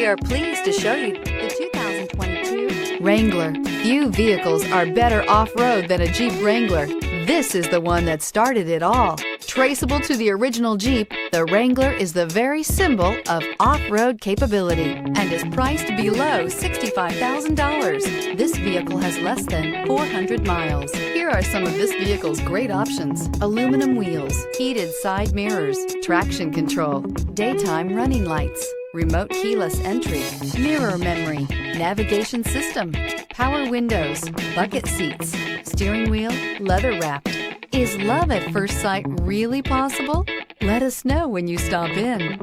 We are pleased to show you the 2022 Wrangler. Few vehicles are better off-road than a Jeep Wrangler. This is the one that started it all. Traceable to the original Jeep, the Wrangler is the very symbol of off-road capability and is priced below $65,000. This vehicle has less than 400 miles. Here are some of this vehicle's great options: aluminum wheels, heated side mirrors, traction control, daytime running lights, remote keyless entry, mirror memory, navigation system, power windows, bucket seats, steering wheel leather wrapped. Is love at first sight really possible? Let us know when you stop in.